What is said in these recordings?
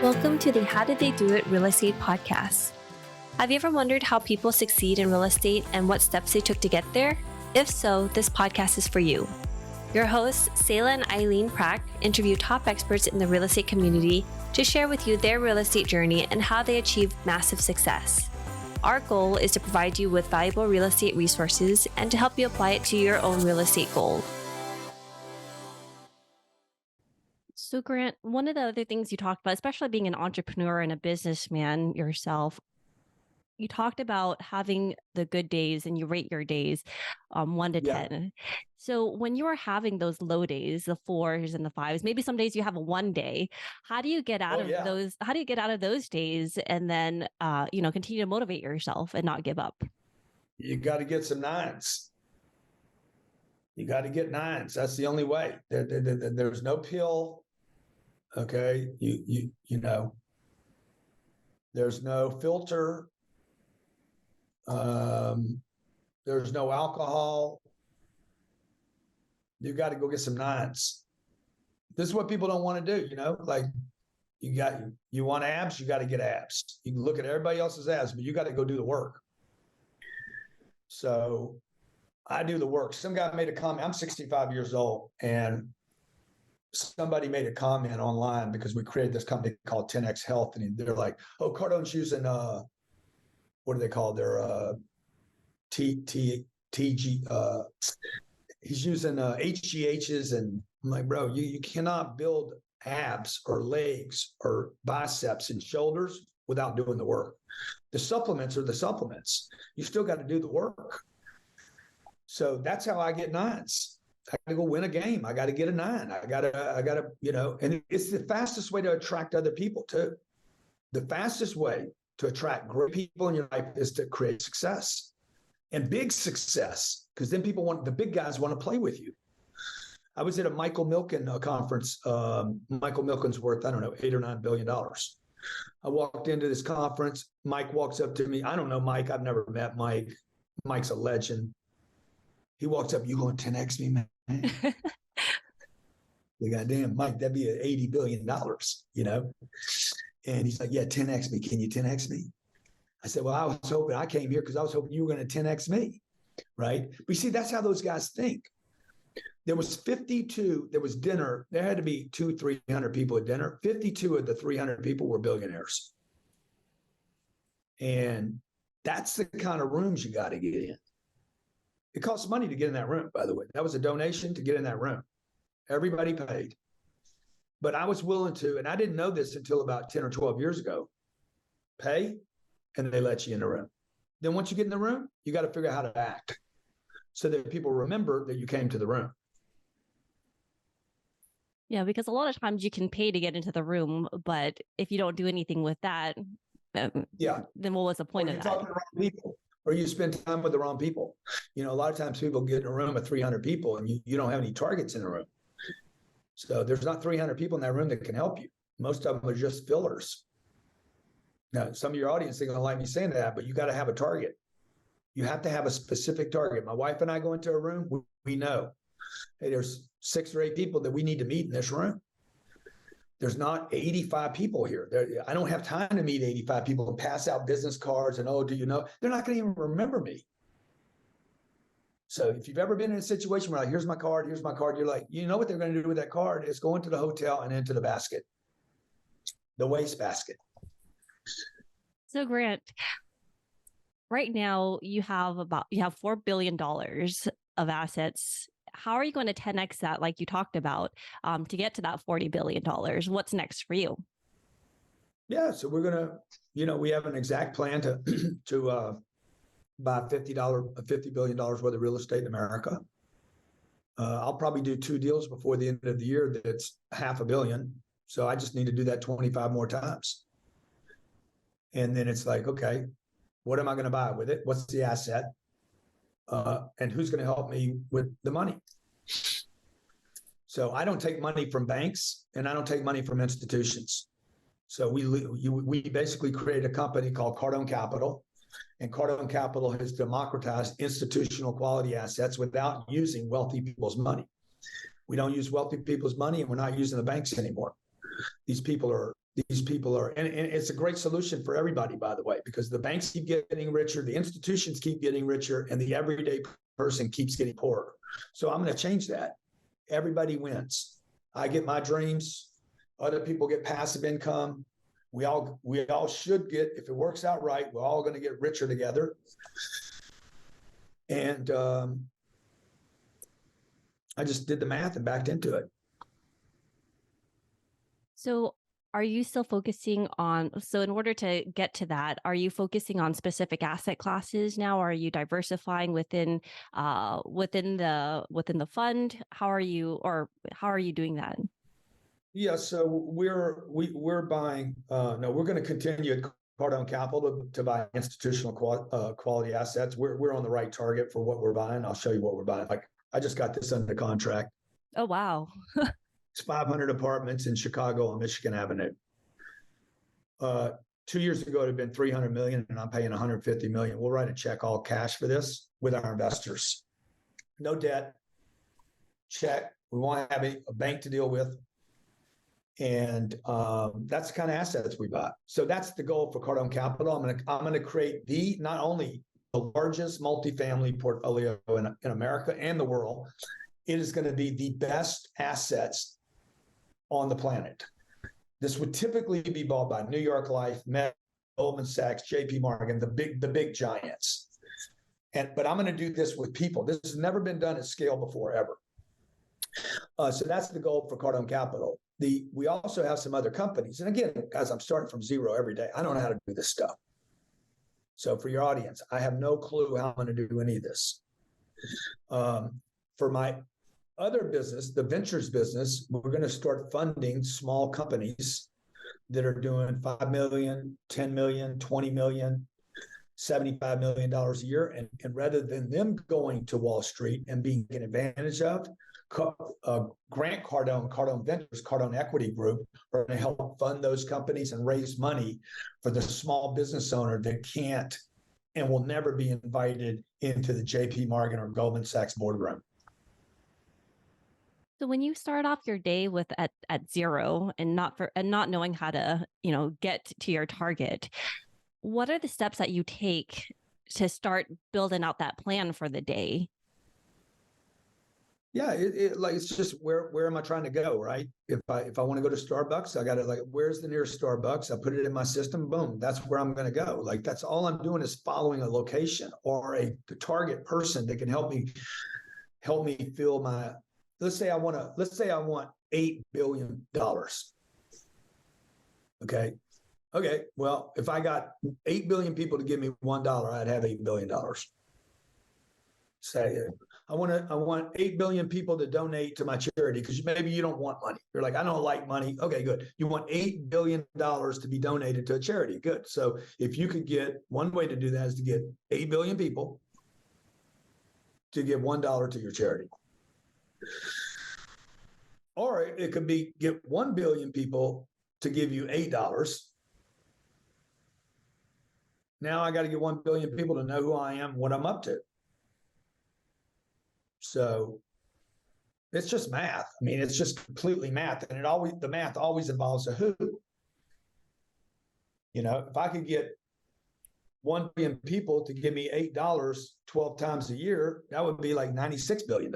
Welcome to the How Did They Do It Real Estate Podcast. Have you ever wondered how people succeed in real estate and what steps they took to get there? If so, this podcast is for you. Your hosts, Sayla and Eileen Prack, interview top experts in the real estate community to share with you their real estate journey and how they achieved massive success. Our goal is to provide you with valuable real estate resources and to help you apply it to your own real estate goal. So Grant, one of the other things you talked about, especially being an entrepreneur and a businessman yourself, you talked about having the good days and you rate your days 1 to 10. So when you are having those low days, the 4s and the 5s, maybe some days you have a 1 day. How do you get out of those? How do you get out of those days and then continue to motivate yourself and not give up? You got to get some 9s. You got to get 9s. That's the only way. There's no pill. Okay, you know. There's no filter. There's no alcohol. You got to go get some 9s. This is what people don't want to do, like you want abs, you got to get abs. You can look at everybody else's abs, but you got to go do the work. So I do the work. Some guy made a comment. I'm 65 years old, and somebody made a comment online because we created this company called 10X Health, and they're like, "Oh, Cardone's using what do they call their TG? He's using HGHs." And I'm like, bro, you cannot build abs or legs or biceps and shoulders without doing the work. The supplements are the supplements. You still got to do the work. So that's how I get 9s. I got to go win a game. I got to get a 9. I got to, and it's the fastest way to attract other people too. The fastest way to attract great people in your life is to create success and big success, because then the big guys want to play with you. I was at a Michael Milken conference. Michael Milken's worth, I don't know, $8 or $9 billion. I walked into this conference. Mike walks up to me. I don't know Mike. I've never met Mike. Mike's a legend. He walks up, "You going to 10X me, man?" The goddamn Mike, that'd be $80 billion, And he's like, "Yeah, 10X me. Can you 10X me?" I said, "Well, I came here because I was hoping you were going to 10X me." Right. But you see, that's how those guys think. There was 52, there was dinner. There had to be 200-300 people at dinner. 52 of the 300 people were billionaires. And that's the kind of rooms you got to get in. It costs money to get in that room, by the way. That was a donation to get in that room. Everybody paid. But I was willing to, and I didn't know this until about 10 or 12 years ago, pay, and they let you in the room. Then once you get in the room, you got to figure out how to act so that people remember that you came to the room. Yeah, because a lot of times you can pay to get into the room, but if you don't do anything with that, then what was the point of that? Talking to the wrong people, or you spend time with the wrong people. A lot of times people get in a room with 300 people and you don't have any targets in the room. So there's not 300 people in that room that can help you. Most of them are just fillers. Now, some of your audience ain't going to like me saying that, but you got to have a target. You have to have a specific target. My wife and I go into a room, we know, hey, there's 6 or 8 people that we need to meet in this room. There's not 85 people here. I don't have time to meet 85 people and pass out business cards and, "Oh, do you know?" They're not going to even remember me. So if you've ever been in a situation where, like, here's my card, you're like, you know what they're going to do with that card is go into the hotel and into the basket, the waste basket. So Grant, right now you have $4 billion of assets. How are you going to 10X that, like you talked about, to get to that $40 billion? What's next for you? Yeah, so we're going to, we have an exact plan to buy $50 billion worth of real estate in America. I'll probably do 2 deals before the end of the year that's $500 million. So I just need to do that 25 more times. And then it's like, okay, what am I going to buy with it? What's the asset? And who's going to help me with the money? So I don't take money from banks and I don't take money from institutions. So we basically created a company called Cardone Capital, and Cardone Capital has democratized institutional quality assets without using wealthy people's money. We don't use wealthy people's money, and we're not using the banks anymore. These people are, and it's a great solution for everybody, by the way, because the banks keep getting richer, the institutions keep getting richer, and the everyday person keeps getting poorer. So I'm going to change that. Everybody wins. I get my dreams. Other people get passive income. We all should get, if it works out right, we're all going to get richer together. And I just did the math and backed into it. So are you still focusing on, so in order to get to that, are you focusing on specific asset classes now? Or are you diversifying within the fund? How are you doing that? Yeah, so we're buying, no, we're going to continue at Cardone Capital to buy institutional quality assets. We're on the right target for what we're buying. I'll show you what we're buying. Like, I just got this under contract. Oh, wow. It's 500 apartments in Chicago on Michigan Avenue. 2 years ago, it had been 300 million, and I'm paying 150 million. We'll write a check all cash for this with our investors. No debt, check. We won't have a bank to deal with. And that's the kind of assets we buy. So that's the goal for Cardone Capital. I'm going to create not only the largest multifamily portfolio in America and the world, it is going to be the best assets on the planet. This would typically be bought by New York Life, Met, Goldman Sachs, JP Morgan, the big giants. But I'm going to do this with people. This has never been done at scale before, ever. So that's the goal for Cardone Capital. We also have some other companies. And again, guys, I'm starting from zero every day. I don't know how to do this stuff. So for your audience, I have no clue how I'm going to do any of this. For my other business, the ventures business, we're going to start funding small companies that are doing $5 million, $10 million, $20 million, $75 million a year. And rather than them going to Wall Street and being taken advantage of, Grant Cardone, Cardone Ventures, Cardone Equity Group are going to help fund those companies and raise money for the small business owner that can't and will never be invited into the JP Morgan or Goldman Sachs boardroom. So when you start off your day with at zero and not knowing how to, get to your target, what are the steps that you take to start building out that plan for the day? Yeah, it's just where am I trying to go, right? If I want to go to Starbucks, I got to where's the nearest Starbucks? I put it in my system, boom, that's where I'm going to go. Like, that's all I'm doing is following a location or a target person that can help me feel my. Let's say I want $8 billion. Okay. Well, if I got 8 billion people to give me $1, I'd have $8 billion. Say, I want 8 billion people to donate to my charity, because maybe you don't want money. You're like, I don't like money. Okay, good. You want $8 billion to be donated to a charity. Good. So if you could get, one way to do that is to get 8 billion people to give $1 to your charity. Or it could be get 1 billion people to give you $8. Now I got to get 1 billion people to know who I am, what I'm up to. So it's just math. I mean, it's just completely math. And the math always involves a who. If I could get 1 billion people to give me $8 12 times a year, that would be like $96 billion.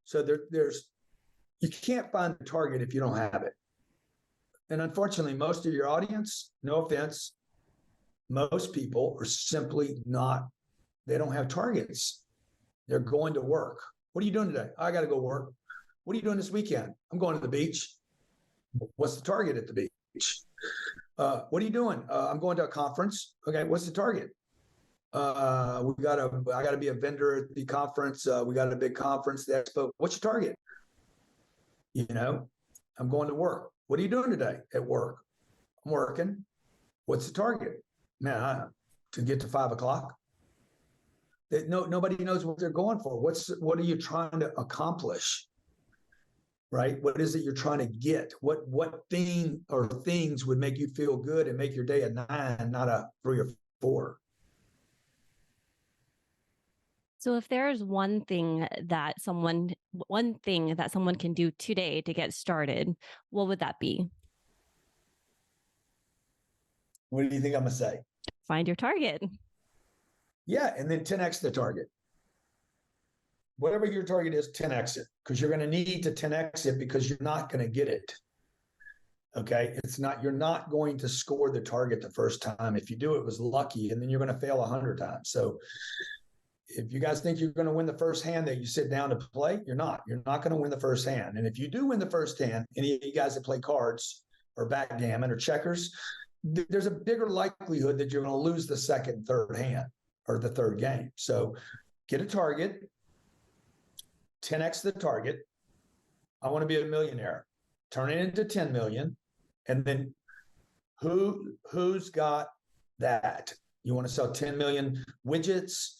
So you can't find the target if you don't have it. And unfortunately, most of your audience, no offense, most people are simply they don't have targets. They're going to work. What are you doing today? I got to go work. What are you doing this weekend? I'm going to the beach. What's the target at the beach? What are you doing? I'm going to a conference. Okay, what's the target? I got to be a vendor at the conference. We got a big conference, the expo. What's your target? I'm going to work. What are you doing today at work? I'm working. What's the target? Man, to get to 5 o'clock. Nobody knows what they're going for. What are you trying to accomplish? Right? What is it you're trying to get? What thing or things would make you feel good and make your day a 9, not a 3 or 4? So if there's one thing that someone can do today to get started, what would that be? What do you think I'm going to say? Find your target. Yeah. And then 10X the target. Whatever your target is, 10X it, because you're going to need to 10X it because you're not going to get it. Okay. You're not going to score the target the first time. If you do, it was lucky, and then you're going to fail 100 times. So if you guys think you're going to win the first hand that you sit down to play, you're not. You're not going to win the first hand. And if you do win the first hand, any of you guys that play cards or backgammon or checkers, there's a bigger likelihood that you're going to lose the second, third hand or the third game. So get a target, 10X the target. I want to be a millionaire. Turn it into 10 million. And then who's got that? You want to sell 10 million widgets?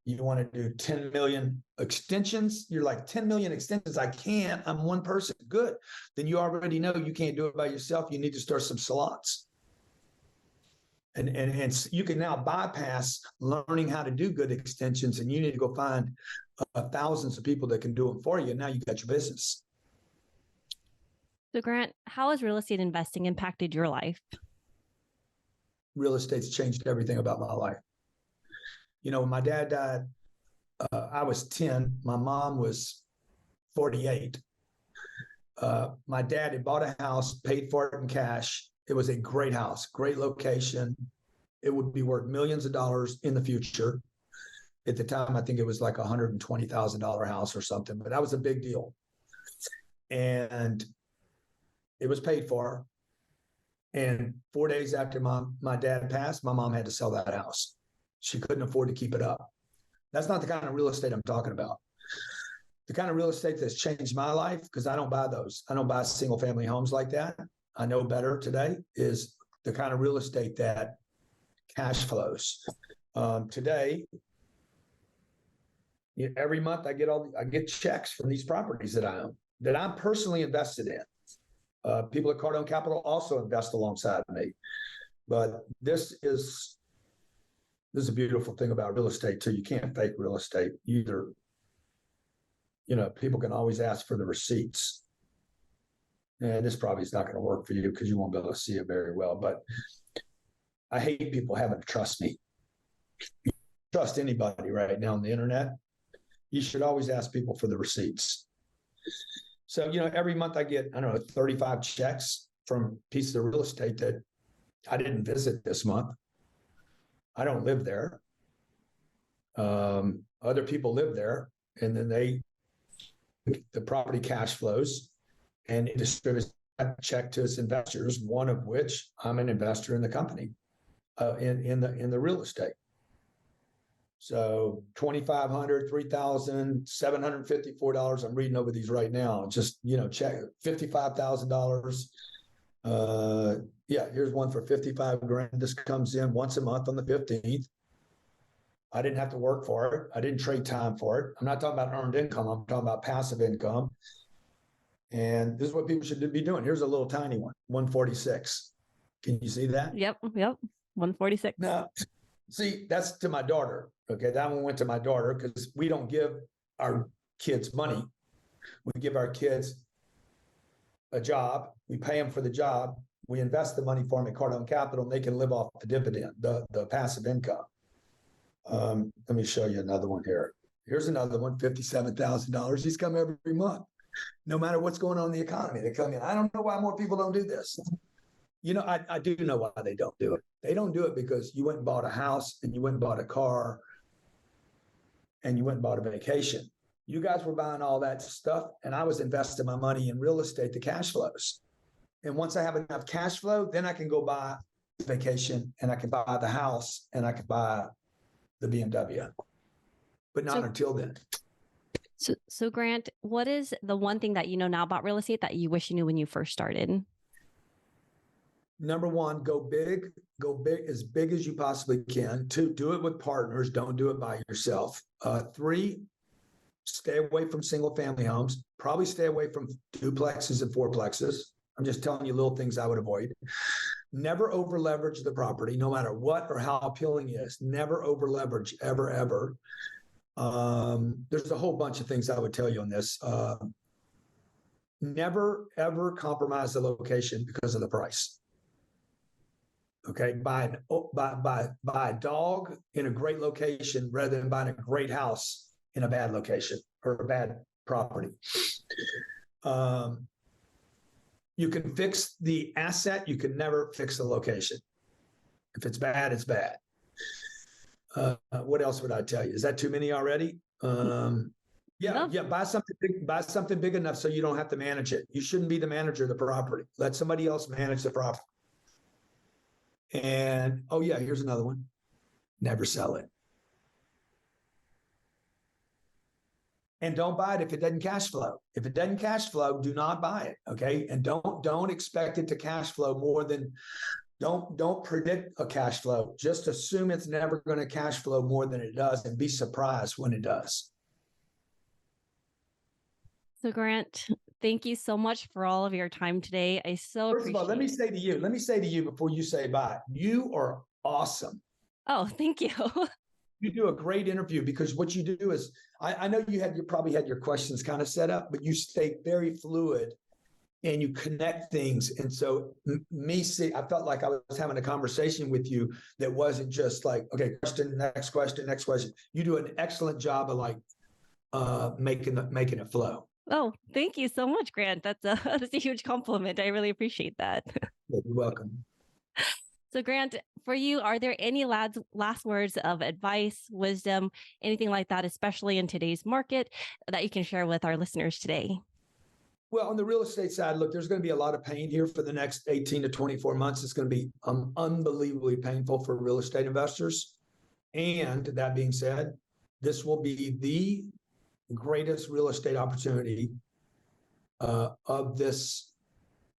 You want to do 10 million extensions? You're like, 10 million extensions? I can't. I'm one person. Good. Then you already know you can't do it by yourself. You need to start some salons. And you can now bypass learning how to do good extensions, and you need to go find thousands of people that can do them for you. And now you got your business. So Grant, how has real estate investing impacted your life? Real estate's changed everything about my life. You know, when my dad died, I was 10. My mom was 48. My dad had bought a house, paid for it in cash. It was a great house, great location. It would be worth millions of dollars in the future. At the time, I think it was like a $120,000 house or something, but that was a big deal. And it was paid for. And 4 days after my dad passed, my mom had to sell that house. She couldn't afford to keep it up. That's not the kind of real estate I'm talking about. The kind of real estate that's changed my life, because I don't buy those. I don't buy single family homes like that. I know better today, is the kind of real estate that cash flows. Today, every month I get checks from these properties that I own, that I'm personally invested in. People at Cardone Capital also invest alongside me. But this is a beautiful thing about real estate too. You can't fake real estate either. You know, people can always ask for the receipts. And this probably is not going to work for you because you won't be able to see it very well. But I hate people having to trust me. You trust anybody right now on the internet. You should always ask people for the receipts. So, you know, every month I get, 35 checks from pieces of real estate that I didn't visit this month. I don't live there. Other people live there, and then the property cash flows, and it distributes that check to its investors, one of which I'm an investor in the company, in the real estate. So $2,500, $3,754. I'm reading over these right now. Just, check $55,000. Here's one for 55 grand. This comes in once a month on the 15th. I didn't have to work for it. I didn't trade time for it. I'm not talking about earned income. I'm talking about passive income. And this is what people should be doing. Here's a little tiny one, 146. Can you see that? Yep. 146. Now, see, that's to my daughter. Okay, that one went to my daughter because we don't give our kids money. We give our kids a job. We pay them for the job. We invest the money for them at Cardone Capital, and they can live off the dividend, the passive income. Let me show you another one here. Here's another one, $57,000. These come every month, no matter what's going on in the economy. They come in. I don't know why more people don't do this. I do know why they don't do it. They don't do it because you went and bought a house, and you went and bought a car, and you went and bought a vacation. You guys were buying all that stuff, and I was investing my money in real estate, the cash flows. And once I have enough cash flow, then I can go buy the vacation, and I can buy the house, and I can buy the BMW. But not until then. So Grant, what is the one thing that you know now about real estate that you wish you knew when you first started? Number one, go big as big as you possibly can. 2, do it with partners. Don't do it by yourself. 3, stay away from single family homes. Probably stay away from duplexes and fourplexes. I'm just telling you little things I would avoid. Never over leverage the property, no matter what or how appealing it is. Never over leverage, ever, ever. There's a whole bunch of things I would tell you on this. Never, ever compromise the location because of the price. Okay, buy a dog in a great location rather than buying a great house in a bad location or a bad property. You can fix the asset, you can never fix the location. If it's bad, it's bad. What else would I tell you? Is that too many already? Yeah, buy something big enough so you don't have to manage it. You shouldn't be the manager of the property. Let somebody else manage the property. And here's another one. Never sell it. And don't buy it if it doesn't cash flow. If it doesn't cash flow, do not buy it. Okay. And don't expect it to cash flow more than don't predict a cash flow. Just assume it's never going to cash flow more than it does and be surprised when it does. So Grant, thank you so much for all of your time today. I so First of all, let me say to you before you say bye, you are awesome. Oh, thank you. You do a great interview because what you do is, I know you probably had your questions kind of set up, but you stay very fluid and you connect things. And so I felt like I was having a conversation with you that wasn't just like, okay, question, next question, next question. You do an excellent job of like making it flow. Oh, thank you so much, Grant. That's a huge compliment. I really appreciate that. You're welcome. So Grant, for you, are there any last words of advice, wisdom, anything like that, especially in today's market, that you can share with our listeners today? Well, on the real estate side, look, there's going to be a lot of pain here for the next 18 to 24 months. It's going to be unbelievably painful for real estate investors. And that being said, this will be the greatest real estate opportunity of this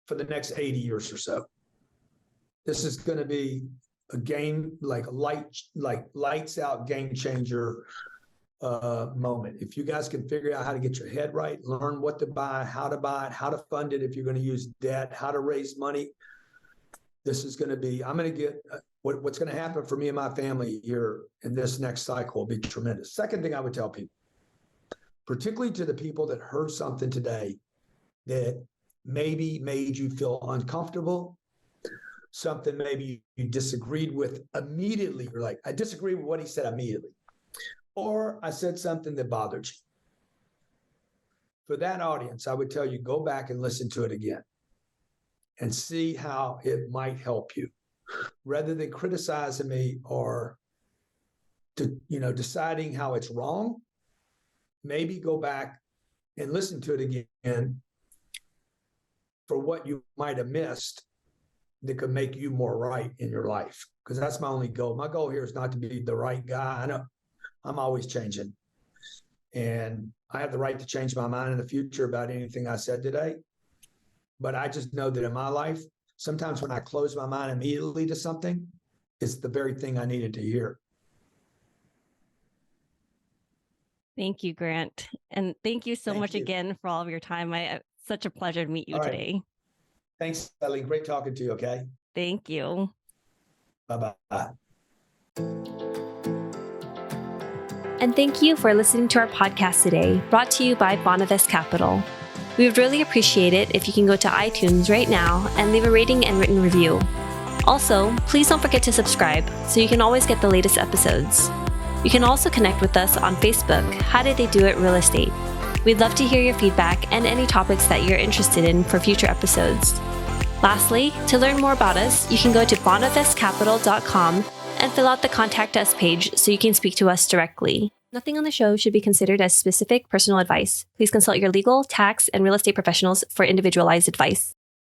for the next 80 years or so. This is going to be a game like lights out game changer moment. If you guys can figure out how to get your head right, learn what to buy, how to fund it if you're going to use debt, how to raise money. This is going to be, I'm going to get what's going to happen for me and my family here in this next cycle will be tremendous. Second thing I would tell people, particularly to the people that heard something today that maybe made you feel uncomfortable, something maybe you disagreed with immediately. You're like, I disagree with what he said immediately. Or I said something that bothered you. For that audience, I would tell you, go back and listen to it again and see how it might help you. Rather than criticizing me or deciding how it's wrong, maybe go back and listen to it again for what you might have missed that could make you more right in your life. Because that's my only goal. My goal here is not to be the right guy. I know I'm always changing. And I have the right to change my mind in the future about anything I said today. But I just know that in my life, sometimes when I close my mind immediately to something, it's the very thing I needed to hear. Thank you, Grant. And thank you so much again for all of your time. It's such a pleasure to meet you today. Thanks, Eileen. Great talking to you, okay? Thank you. Bye-bye. And thank you for listening to our podcast today, brought to you by Bonavest Capital. We would really appreciate it if you can go to iTunes right now and leave a rating and written review. Also, please don't forget to subscribe so you can always get the latest episodes. You can also connect with us on Facebook, How Did They Do It Real Estate. We'd love to hear your feedback and any topics that you're interested in for future episodes. Lastly, to learn more about us, you can go to bonavestcapital.com and fill out the Contact Us page so you can speak to us directly. Nothing on the show should be considered as specific personal advice. Please consult your legal, tax, and real estate professionals for individualized advice.